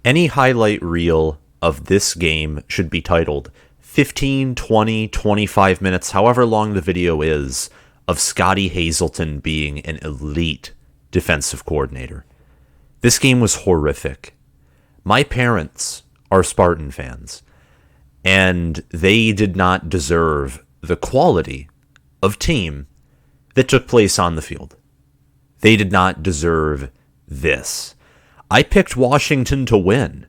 Any highlight reel of this game should be titled 15, 20, 25 minutes, however long the video is, of Scotty Hazelton being an elite defensive coordinator. This game was horrific. My parents are Spartan fans, and they did not deserve the quality of team that took place on the field. They did not deserve this. I picked Washington to win,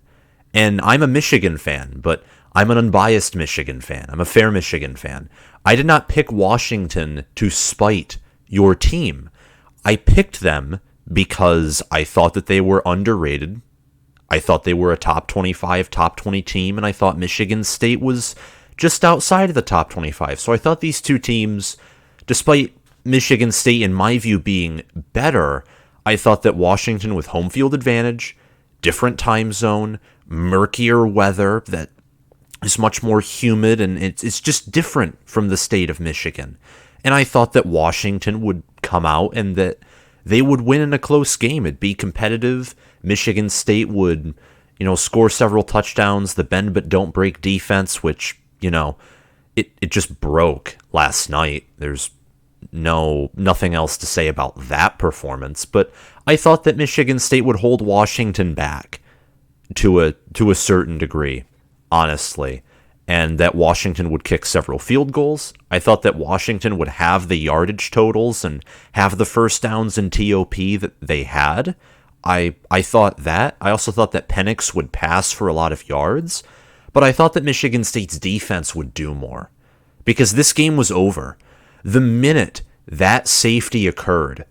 and I'm a Michigan fan, but I'm an unbiased Michigan fan. I'm a fair Michigan fan. I did not pick Washington to spite your team. I picked them because I thought that they were underrated. I thought they were a top 25, top 20 team, and I thought Michigan State was just outside of the top 25. So I thought these two teams, despite Michigan State, in my view, being better, I thought that Washington, with home field advantage, different time zone, murkier weather that is much more humid, and it's just different from the state of Michigan. And I thought that Washington would come out and that they would win in a close game. It'd be competitive. Michigan State would, score several touchdowns. The bend but don't break defense, which, it just broke last night. There's nothing else to say about that performance. But I thought that Michigan State would hold Washington back to a certain degree, honestly, and that Washington would kick several field goals. I thought that Washington would have the yardage totals and have the first downs in TOP that they had. I thought that. I also thought that Penix would pass for a lot of yards, but I thought that Michigan State's defense would do more because this game was over. The minute that safety occurred,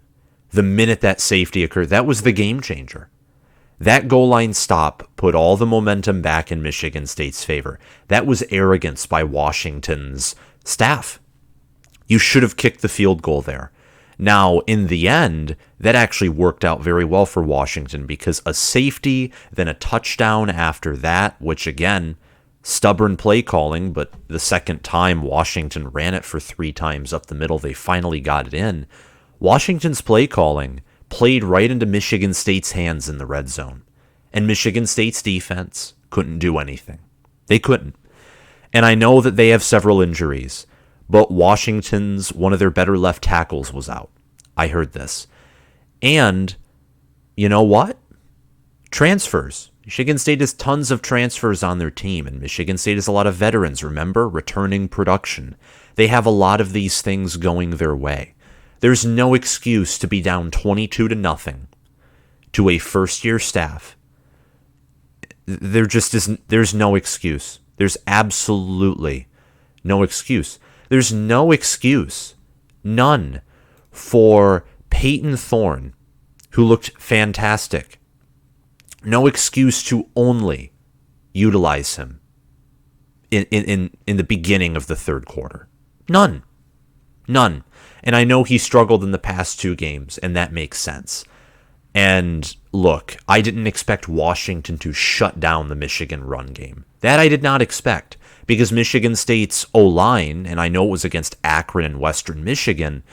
that was the game changer. That goal line stop put all the momentum back in Michigan State's favor. That was arrogance by Washington's staff. You should have kicked the field goal there. Now, in the end, that actually worked out very well for Washington because a safety, then a touchdown after that, which again, stubborn play calling, but the second time Washington ran it for 3 times up the middle, they finally got it in. Washington's play calling played right into Michigan State's hands in the red zone. And Michigan State's defense couldn't do anything. They couldn't. And I know that they have several injuries, but Washington's, one of their better left tackles was out. I heard this. And you know what? Transfers. Michigan State has tons of transfers on their team, and Michigan State has a lot of veterans, remember? Returning production. They have a lot of these things going their way. There's no excuse to be down 22-0 to a first-year staff. There just isn't. There's no excuse. There's absolutely no excuse. There's no excuse, none, for Peyton Thorne, who looked fantastic. No excuse to only utilize him in the beginning of the third quarter. None. And I know he struggled in the past 2 games, and that makes sense. And look, I didn't expect Washington to shut down the Michigan run game. That I did not expect, because Michigan State's O-line, and I know it was against Akron and Western Michigan,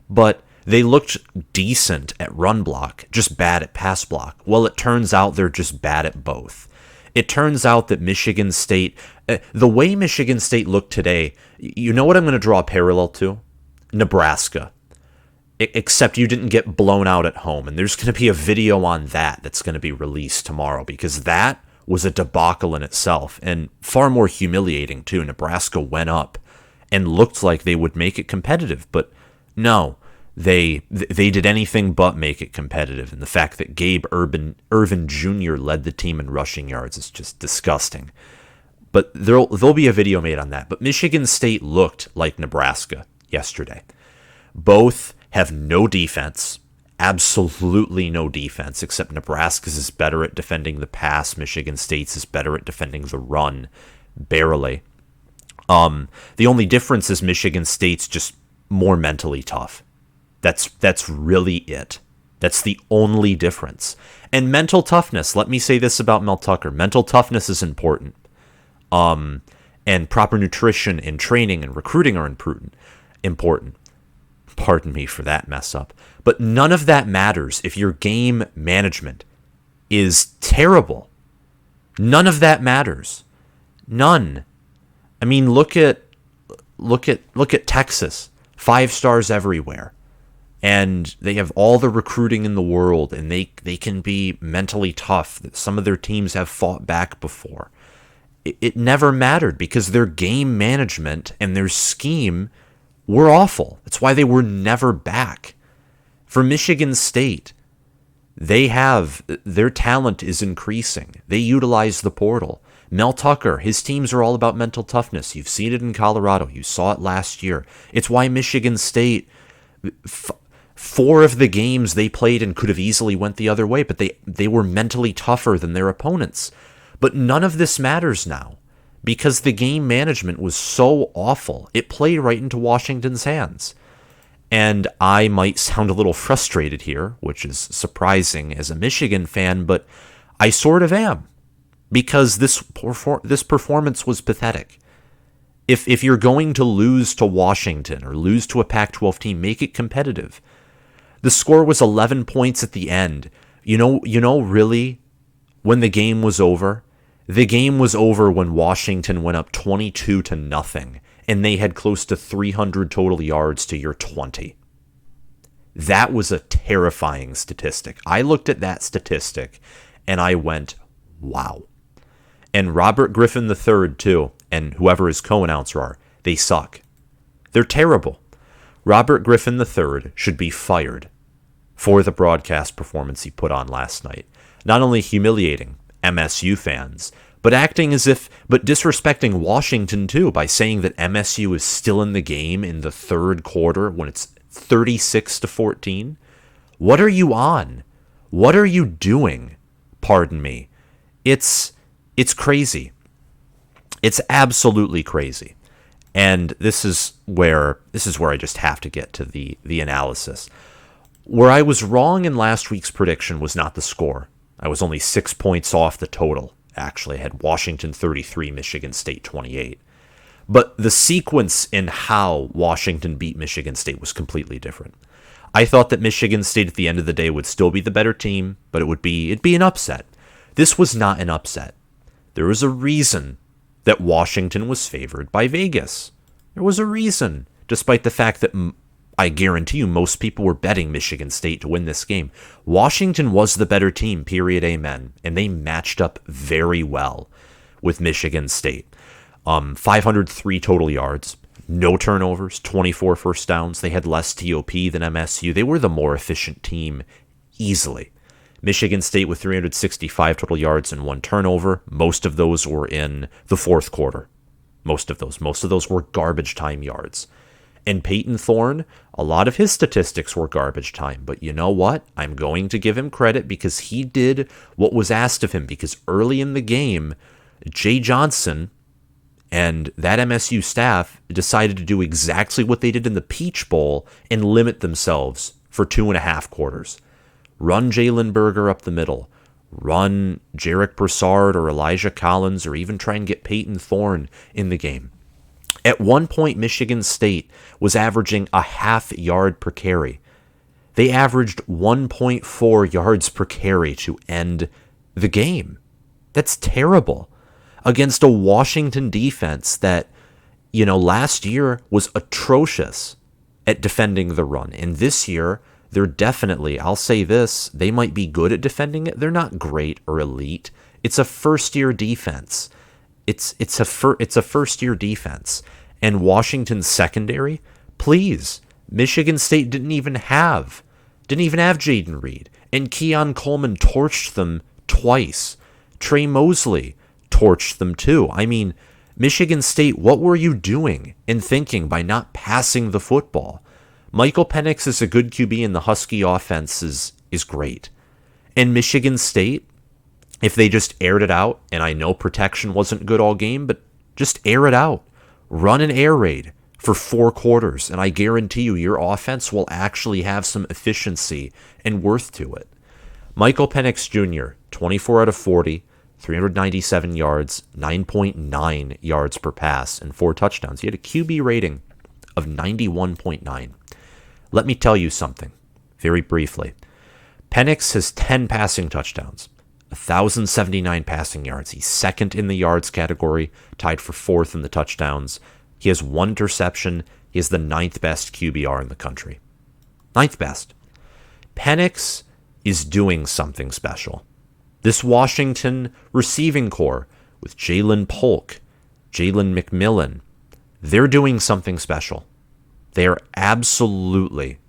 but they looked decent at run block, just bad at pass block. Well, it turns out they're just bad at both. It turns out that Michigan State, the way Michigan State looked today, you know what I'm going to draw a parallel to? Nebraska. Except you didn't get blown out at home. And there's going to be a video on that that's going to be released tomorrow, because that was a debacle in itself and far more humiliating too. Nebraska went up and looked like they would make it competitive, but no, they did anything but make it competitive. And the fact that Gabe Irvin Jr. led the team in rushing yards is just disgusting. But there'll be a video made on that. But Michigan State looked like Nebraska yesterday. Both have no defense, absolutely no defense, except Nebraska's is better at defending the pass. Michigan State's is better at defending the run, barely. The only difference is Michigan State's just more mentally tough. That's really it. That's the only difference. And mental toughness, let me say this about Mel Tucker. Mental toughness is important. And proper nutrition and training and recruiting are important. Pardon me for that mess up. But none of that matters if your game management is terrible. None of that matters. None. I mean, look at Texas. 5 stars everywhere. And they have all the recruiting in the world, and they can be mentally tough. Some of their teams have fought back before. It never mattered because their game management and their scheme were awful. That's why they were never back. For Michigan State, their talent is increasing. They utilize the portal. Mel Tucker, his teams are all about mental toughness. You've seen it in Colorado. You saw it last year. It's why Michigan State, 4 of the games they played and could have easily went the other way, but they were mentally tougher than their opponents. But none of this matters now because the game management was so awful. It played right into Washington's hands. And I might sound a little frustrated here, which is surprising as a Michigan fan, but I sort of am. Because this performance was pathetic. If you're going to lose to Washington or lose to a Pac-12 team, make it competitive. The score was 11 points at the end. You know, really, when the game was over? The game was over when Washington went up 22-0, and they had close to 300 total yards to your 20. That was a terrifying statistic. I looked at that statistic, and I went, wow. And Robert Griffin III, too, and whoever his co-announcer are, they suck. They're terrible. Robert Griffin III should be fired for the broadcast performance he put on last night. Not only humiliating MSU fans, but disrespecting Washington, too, by saying that MSU is still in the game in the third quarter when it's 36-14. What are you on? What are you doing? Pardon me. It's crazy. It's absolutely crazy. And this is where I just have to get to the analysis. Where I was wrong in last week's prediction was not the score. I was only 6 points off the total. Actually, I had Washington 33, Michigan State 28. But the sequence in how Washington beat Michigan State was completely different. I thought that Michigan State at the end of the day would still be the better team, but it'd be an upset. This was not an upset. There was a reason that Washington was favored by Vegas. There was a reason, despite the fact that I guarantee you most people were betting Michigan State to win this game. Washington was the better team, period, amen. And they matched up very well with Michigan State. 503 total yards, no turnovers, 24 first downs. They had less TOP than MSU. They were the more efficient team easily. Michigan State with 365 total yards and 1 turnover. Most of those were in the fourth quarter. Most of those were garbage time yards. And Peyton Thorne, a lot of his statistics were garbage time. But you know what? I'm going to give him credit because he did what was asked of him. Because early in the game, Jay Johnson and that MSU staff decided to do exactly what they did in the Peach Bowl and limit themselves for 2.5 quarters. Run Jalen Berger up the middle. Run Jarek Broussard or Elijah Collins or even try and get Peyton Thorne in the game. At one point, Michigan State was averaging a half yard per carry. They averaged 1.4 yards per carry to end the game. That's terrible. Against a Washington defense that, last year was atrocious at defending the run. And this year, they're definitely, I'll say this, they might be good at defending it. They're not great or elite. It's a first-year defense. It's a first-year defense. And Washington's secondary, please, Michigan State didn't even have Jaden Reed. And Keon Coleman torched them twice. Trey Mosley torched them too. I mean, Michigan State, what were you doing and thinking by not passing the football? Michael Penix is a good QB and the Husky offense is great. And Michigan State, if they just aired it out, and I know protection wasn't good all game, but just air it out. Run an air raid for 4 quarters, and I guarantee you your offense will actually have some efficiency and worth to it. Michael Penix Jr., 24 out of 40, 397 yards, 9.9 yards per pass, and 4 touchdowns. He had a QB rating of 91.9. Let me tell you something, very briefly. Penix has 10 passing touchdowns, 1,079 passing yards. He's second in the yards category, tied for fourth in the touchdowns. He has 1 interception. He has the 9th best QBR in the country. 9th best. Penix is doing something special. This Washington receiving core with Jalen Polk, Jalen McMillan, they're doing something special. They are absolutely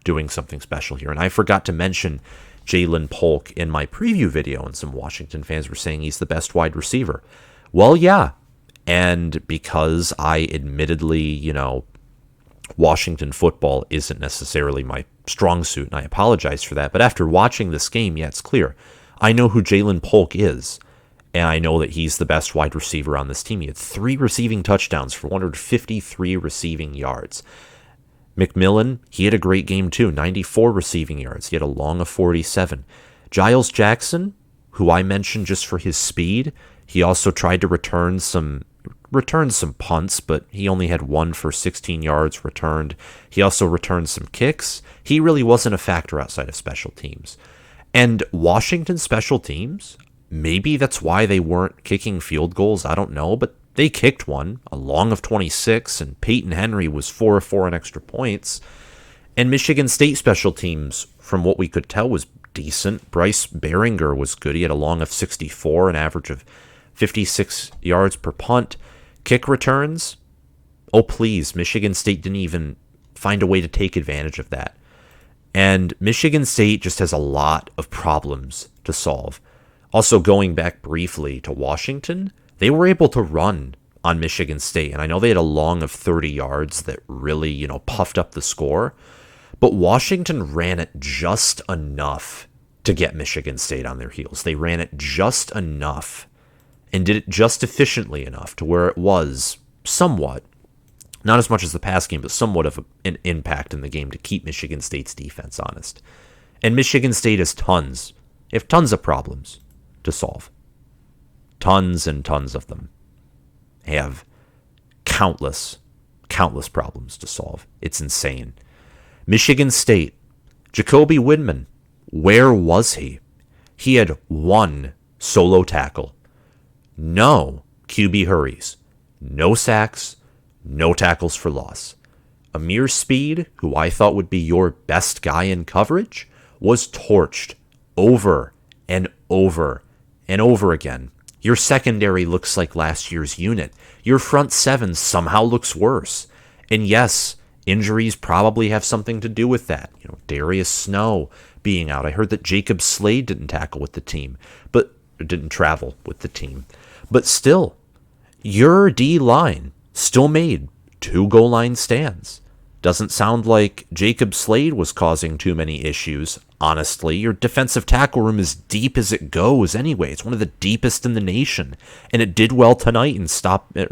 doing something special here. And I forgot to mention Jalen Polk in my preview video, and some Washington fans were saying he's the best wide receiver. Well, yeah. And because I admittedly, Washington football isn't necessarily my strong suit, and I apologize for that. But after watching this game, yeah, it's clear. I know who Jalen Polk is, and I know that he's the best wide receiver on this team. He had 3 receiving touchdowns for 153 receiving yards. McMillan, he had a great game too, 94 receiving yards. He had a long of 47. Giles Jackson, who I mentioned just for his speed, he also tried to return some punts, but he only had 1 for 16 yards returned. He also returned some kicks. He really wasn't a factor outside of special teams. And Washington special teams, maybe that's why they weren't kicking field goals, I don't know, but they kicked one, a long of 26, and Peyton Henry was 4 of 4 on extra points. And Michigan State special teams, from what we could tell, was decent. Bryce Behringer was good. He had a long of 64, an average of 56 yards per punt. Kick returns, oh please, Michigan State didn't even find a way to take advantage of that. And Michigan State just has a lot of problems to solve. Also, going back briefly to Washington, they were able to run on Michigan State. And I know they had a long of 30 yards that really, puffed up the score. But Washington ran it just enough to get Michigan State on their heels. They ran it just enough and did it just efficiently enough to where it was somewhat, not as much as the pass game, but somewhat of an impact in the game to keep Michigan State's defense honest. And Michigan State has tons of problems to solve. Tons and tons of them. They have countless problems to solve. It's insane. Michigan State, Jacoby Windman, where was he? He had 1 solo tackle. No QB hurries. No sacks. No tackles for loss. Amir Speed, who I thought would be your best guy in coverage, was torched over and over and over again. Your secondary looks like last year's unit. Your front 7 somehow looks worse. And yes, injuries probably have something to do with that. Darius Snow being out. I heard that Jacob Slade didn't tackle with the team, but didn't travel with the team. But still, your D-line still made 2 goal line stands. Doesn't sound like Jacob Slade was causing too many issues. Honestly, your defensive tackle room is deep as it goes anyway. It's one of the deepest in the nation. And it did well tonight and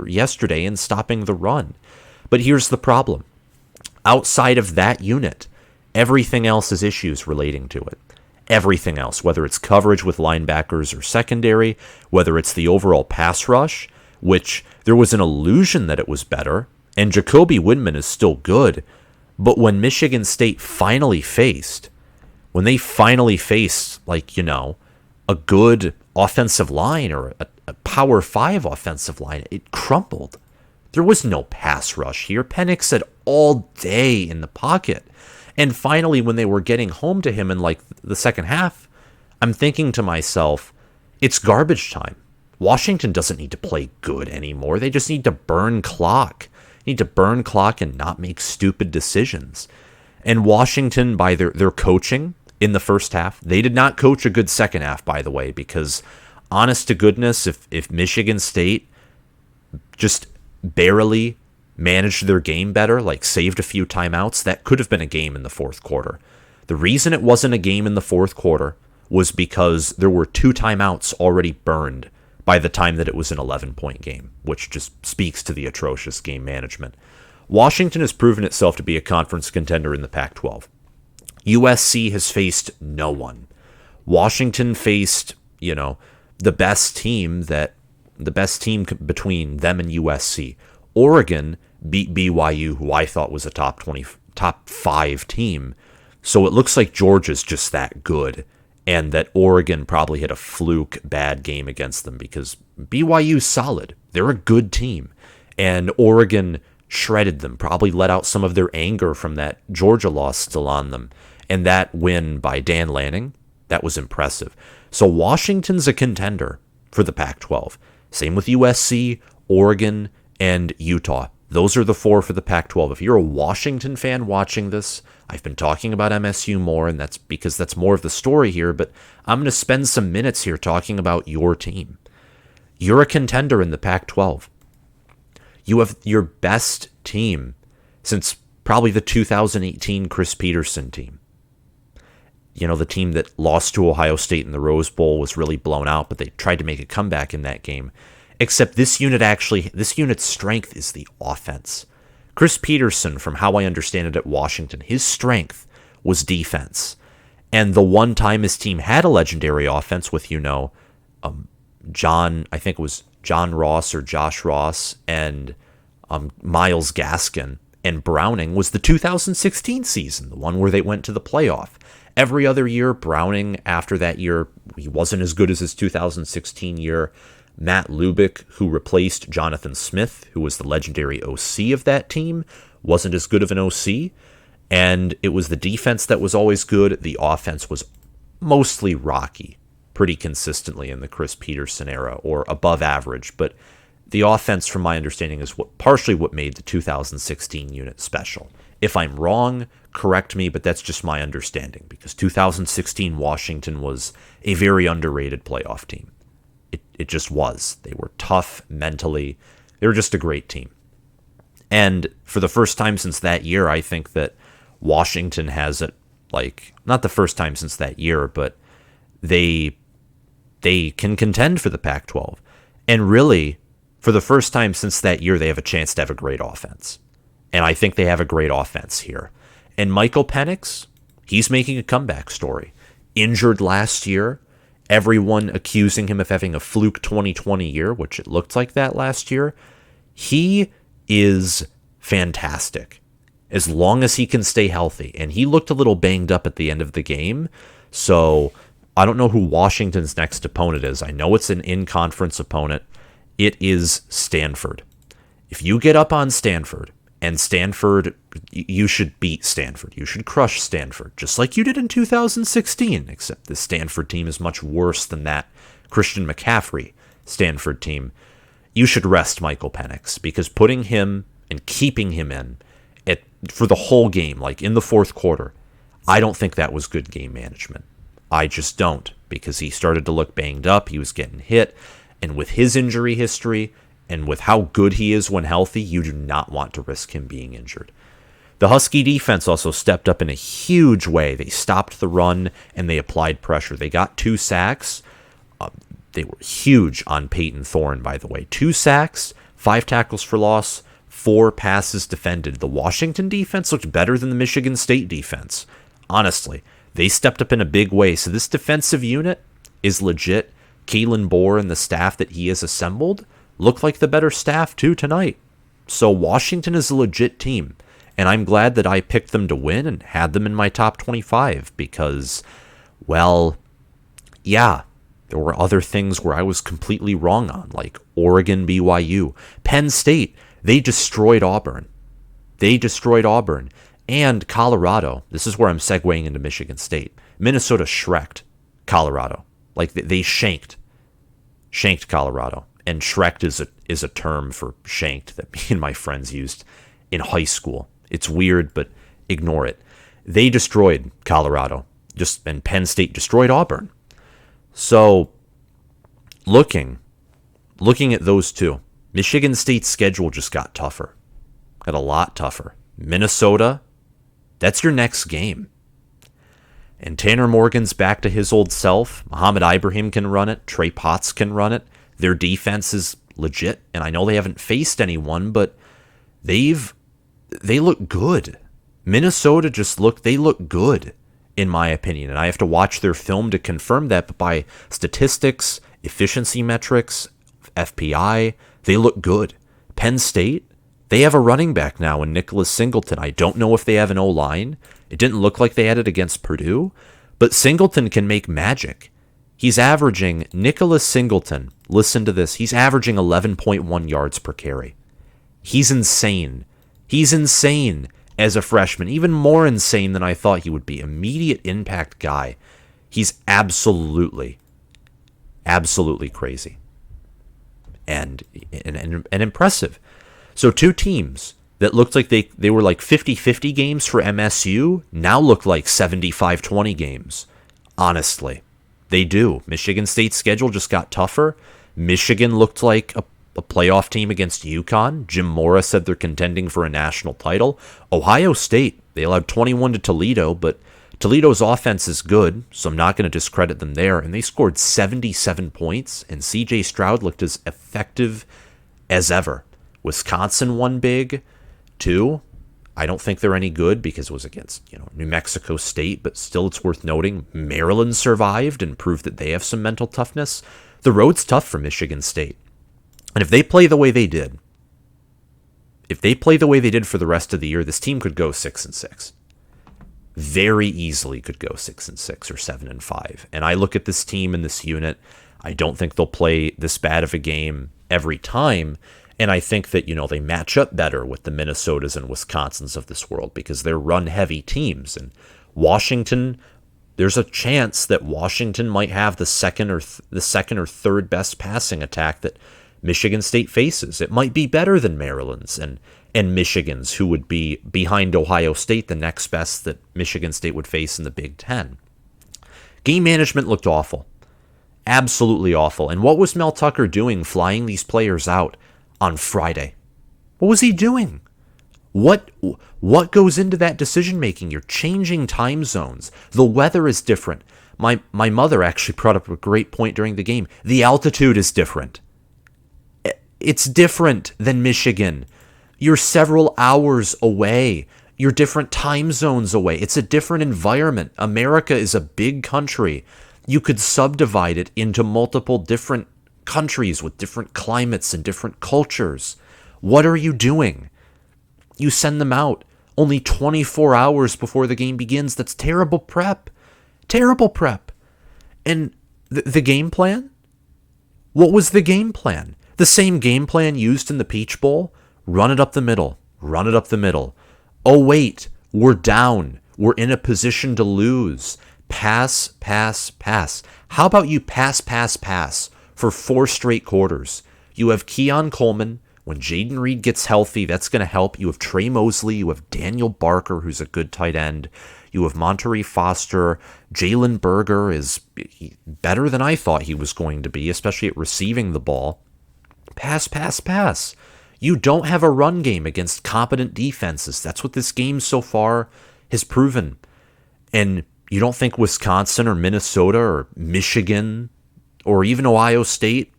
yesterday in stopping the run. But here's the problem. Outside of that unit, everything else is issues relating to it. Everything else, whether it's coverage with linebackers or secondary, whether it's the overall pass rush, which there was an illusion that it was better, and Jacoby Windman is still good, but when Michigan State finally faced, a good offensive line or a Power 5 offensive line, it crumbled. There was no pass rush here. Penix had all day in the pocket. And finally, when they were getting home to him in the second half, I'm thinking to myself, it's garbage time. Washington doesn't need to play good anymore. They just need to burn clock. And not make stupid decisions. And Washington, by their coaching in the first half, they did not coach a good second half, by the way, because honest to goodness, if Michigan State just barely managed their game better, saved a few timeouts, that could have been a game in the fourth quarter. The reason it wasn't a game in the fourth quarter was because there were 2 timeouts already burned by the time that it was an 11-point game, which just speaks to the atrocious game management. Washington has proven itself to be a conference contender in the Pac-12. USC has faced no one. Washington faced, the best team between them and USC. Oregon beat BYU, who I thought was a top 5 team. So it looks like Georgia's just that good. and that Oregon probably had a fluke bad game against them because BYU's solid. They're a good team. And Oregon shredded them, probably let out some of their anger from that Georgia loss still on them. And that win by Dan Lanning, that was impressive. So Washington's a contender for the Pac-12. Same with USC, Oregon, and Utah. Those are the four for the Pac-12. If you're a Washington fan watching this, I've been talking about MSU more, and that's because that's more of the story here, but I'm going to spend some minutes here talking about your team. You're a contender in the Pac-12. You have your best team since probably the 2018 Chris Peterson team. You know, the team that lost to Ohio State in the Rose Bowl was really blown out, but they tried to make a comeback in that game. Except this unit's strength is the offense. Chris Peterson, from how I understand it at Washington, his strength was defense. And the one time his team had a legendary offense with, John, I think it was John Ross or Josh Ross and Myles Gaskin and Browning was the 2016 season, the one where they went to the playoff. Every other year, Browning, after that year, he wasn't as good as his 2016 year. Matt Lubick, who replaced Jonathan Smith, who was the legendary OC of that team, wasn't as good of an OC. And it was the defense that was always good. The offense was mostly rocky, pretty consistently in the Chris Peterson era, or above average. But the offense, from my understanding, is partially what made the 2016 unit special. If I'm wrong, correct me, but that's just my understanding, because 2016 Washington was a very underrated playoff team. It just was. They were tough mentally. They were just a great team. And for the first time since that year, I think that Washington has it, not the first time since that year, but they can contend for the Pac-12. And really, for the first time since that year, they have a chance to have a great offense. And I think they have a great offense here. And Michael Penix, he's making a comeback story. Injured last year, everyone accusing him of having a fluke 2020 year, which it looked like that last year. He is fantastic as long as he can stay healthy. And he looked a little banged up at the end of the game. So I don't know who Washington's next opponent is. I know it's an in-conference opponent. It is Stanford. If you get up on Stanford, and Stanford, you should beat Stanford. You should crush Stanford, just like you did in 2016, except the Stanford team is much worse than that Christian McCaffrey Stanford team. You should rest Michael Penix, because putting him and keeping him in for the whole game, like in the fourth quarter, I don't think that was good game management. I just don't, because he started to look banged up. He was getting hit, and with his injury history, and with how good he is when healthy, you do not want to risk him being injured. The Husky defense also stepped up in a huge way. They stopped the run, and they applied pressure. They got 2 sacks. They were huge on Peyton Thorne, by the way. 2 sacks, 5 tackles for loss, 4 passes defended. The Washington defense looked better than the Michigan State defense. Honestly, they stepped up in a big way. So this defensive unit is legit. Kalen Bohr and the staff that he has assembled look like the better staff too tonight. So Washington is a legit team, and I'm glad that I picked them to win and had them in my top 25 because, well, yeah, there were other things where I was completely wrong on, like Oregon, BYU. Penn State, they destroyed Auburn. And Colorado. This is where I'm segueing into Michigan State. Minnesota shreked Colorado. Like they shanked Colorado. And shreked is a term for shanked that me and my friends used in high school. It's weird, but ignore it. They destroyed Colorado, and Penn State destroyed Auburn. So, looking at those two, Michigan State's schedule just got tougher. Got a lot tougher. Minnesota, that's your next game. And Tanner Morgan's back to his old self. Muhammad Ibrahim can run it. Trey Potts can run it. Their defense is legit, and I know they haven't faced anyone, but they look good. Minnesota they look good, in my opinion, and I have to watch their film to confirm that, but by statistics, efficiency metrics, FPI, they look good. Penn State, they have a running back now in Nicholas Singleton. I don't know if they have an O-line. It didn't look like they had it against Purdue, But Singleton can make magic. He's averaging, Nicholas Singleton, listen to this, he's averaging 11.1 yards per carry. He's insane. He's insane as a freshman, even more insane than I thought he would be. Immediate impact guy. He's absolutely crazy. And impressive. So two teams that looked like they were like 50-50 games for MSU now look like 75-20 games. Honestly, they do. Michigan State's schedule just got tougher. Michigan looked like a playoff team against UConn. Jim Mora said they're contending for a national title. Ohio State, they allowed 21 to Toledo, but Toledo's offense is good, so I'm not going to discredit them there. And they scored 77 points, and C.J. Stroud looked as effective as ever. Wisconsin won big, too. I don't think they're any good because it was against New Mexico State, but still it's worth noting Maryland survived and proved that they have some mental toughness. The road's tough for Michigan State. And if they play the way they did, for the rest of the year, this team could go 6-6. Very easily could go 6-6 or 7-5. And I look at this team and this unit, I don't think they'll play this bad of a game every time. And I think that, they match up better with the Minnesotas and Wisconsins of this world because they're run-heavy teams. And Washington, there's a chance that Washington might have the second or third best passing attack that Michigan State faces. It might be better than Maryland's and Michigan's, who would be behind Ohio State, the next best that Michigan State would face in the Big Ten. Game management looked awful. Absolutely awful. And what was Mel Tucker doing flying these players out on Friday? What was he doing? What goes into that decision making? You're changing time zones. The weather is different. My mother actually brought up a great point during the game. The altitude is different. It's different than Michigan. You're several hours away. You're different time zones away. It's a different environment. America is a big country. You could subdivide it into multiple different countries with different climates and different cultures. What are you doing? You send them out only 24 hours before the game begins. That's terrible prep. Terrible prep. And the game plan? What was the game plan? The same game plan used in the Peach Bowl? Run it up the middle. Run it up the middle. Oh, wait. We're down. We're in a position to lose. Pass, pass, pass. How about you pass, pass, pass for 4 straight quarters? You have Keon Coleman. When Jaden Reed gets healthy, that's going to help. You have Trey Mosley. You have Daniel Barker, who's a good tight end. You have Monterey Foster. Jalen Berger is better than I thought he was going to be, especially at receiving the ball. Pass, pass, pass. You don't have a run game against competent defenses. That's what this game so far has proven. And you don't think Wisconsin or Minnesota or Michigan or even Ohio State,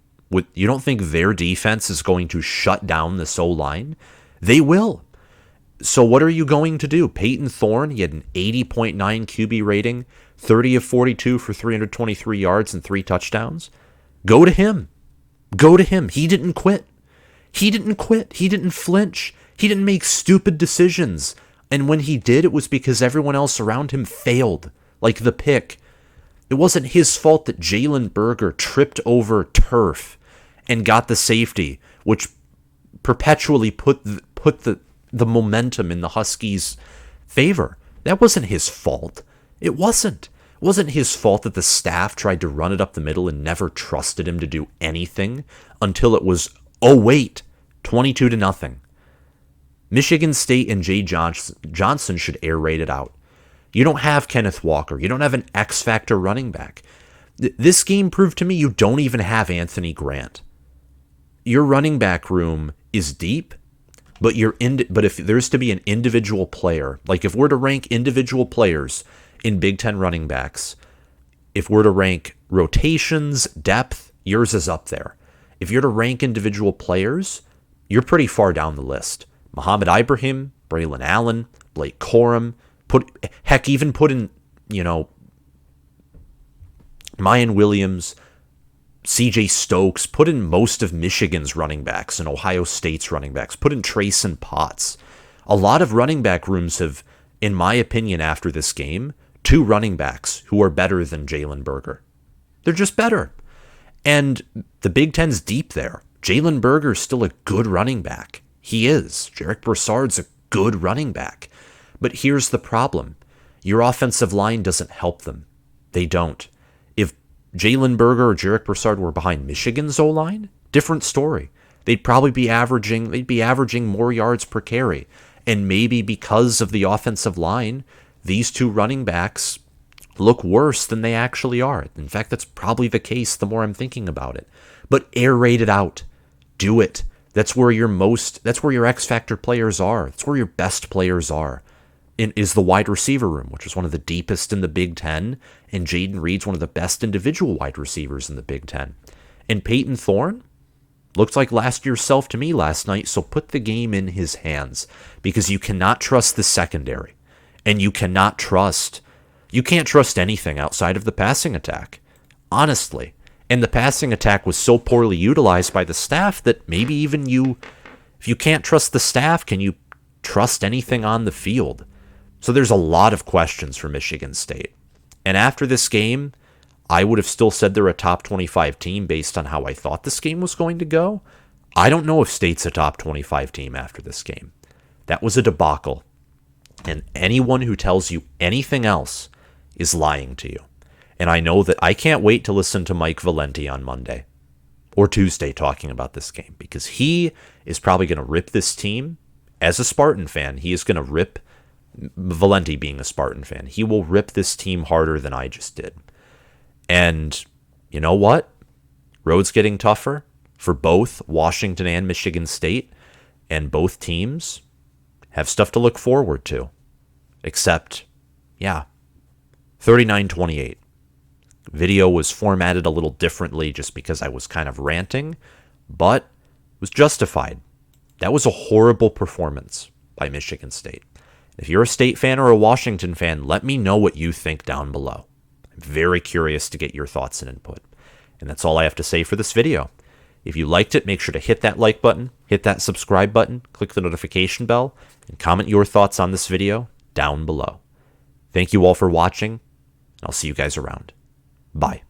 you don't think their defense is going to shut down this O-line? They will. So what are you going to do? Peyton Thorne, he had an 80.9 QB rating, 30 of 42 for 323 yards and 3 touchdowns. Go to him. Go to him. He didn't quit. He didn't quit. He didn't flinch. He didn't make stupid decisions. And when he did, it was because everyone else around him failed, like the pick. It wasn't his fault that Jalen Berger tripped over turf and got the safety, which perpetually put the momentum in the Huskies' favor. That wasn't his fault. It wasn't. It wasn't his fault that the staff tried to run it up the middle and never trusted him to do anything until it was, 22-0. Michigan State and Jay Johnson should air raid it out. You don't have Kenneth Walker. You don't have an X-Factor running back. This game proved to me you don't even have Anthony Grant. Your running back room is deep, but if there's to be an individual player, like if we're to rank individual players in Big Ten running backs, if we're to rank rotations, depth, yours is up there. If you're to rank individual players, you're pretty far down the list. Muhammad Ibrahim, Braylon Allen, Blake Corum, even put in, Mayan Williams, C.J. Stokes, put in most of Michigan's running backs and Ohio State's running backs, put in Trayson Potts. A lot of running back rooms have, in my opinion, after this game, two running backs who are better than Jalen Berger. They're just better. And the Big Ten's deep there. Jalen Berger's still a good running back. He is. Jarek Broussard's a good running back. But here's the problem. Your offensive line doesn't help them. They don't. If Jalen Berger or Jarek Broussard were behind Michigan's O-line, different story. They'd probably be averaging more yards per carry. And maybe because of the offensive line, these two running backs look worse than they actually are. In fact, that's probably the case the more I'm thinking about it. But air raid it out. Do it. That's where your X Factor players are. That's where your best players are. Is the wide receiver room, which is one of the deepest in the Big Ten, and Jaden Reed's one of the best individual wide receivers in the Big Ten. And Peyton Thorne looked like last year's self to me last night, so put the game in his hands, because you cannot trust the secondary, and you can't trust anything outside of the passing attack, honestly. And the passing attack was so poorly utilized by the staff that maybe even if you can't trust the staff, can you trust anything on the field? So there's a lot of questions for Michigan State. And after this game, I would have still said they're a top 25 team based on how I thought this game was going to go. I don't know if State's a top 25 team after this game. That was a debacle. And anyone who tells you anything else is lying to you. And I know that I can't wait to listen to Mike Valenti on Monday or Tuesday talking about this game, because he is probably going to rip this team. As a Spartan fan, he is going to rip, Valenti being a Spartan fan, he will rip this team harder than I just did. And you know what? Road's getting tougher for both Washington and Michigan State, and both teams have stuff to look forward to. Except, 39-28. Video was formatted a little differently just because I was kind of ranting, but it was justified. That was a horrible performance by Michigan State. If you're a State fan or a Washington fan, let me know what you think down below. I'm very curious to get your thoughts and input. And that's all I have to say for this video. If you liked it, make sure to hit that like button, hit that subscribe button, click the notification bell, and comment your thoughts on this video down below. Thank you all for watching, and I'll see you guys around. Bye.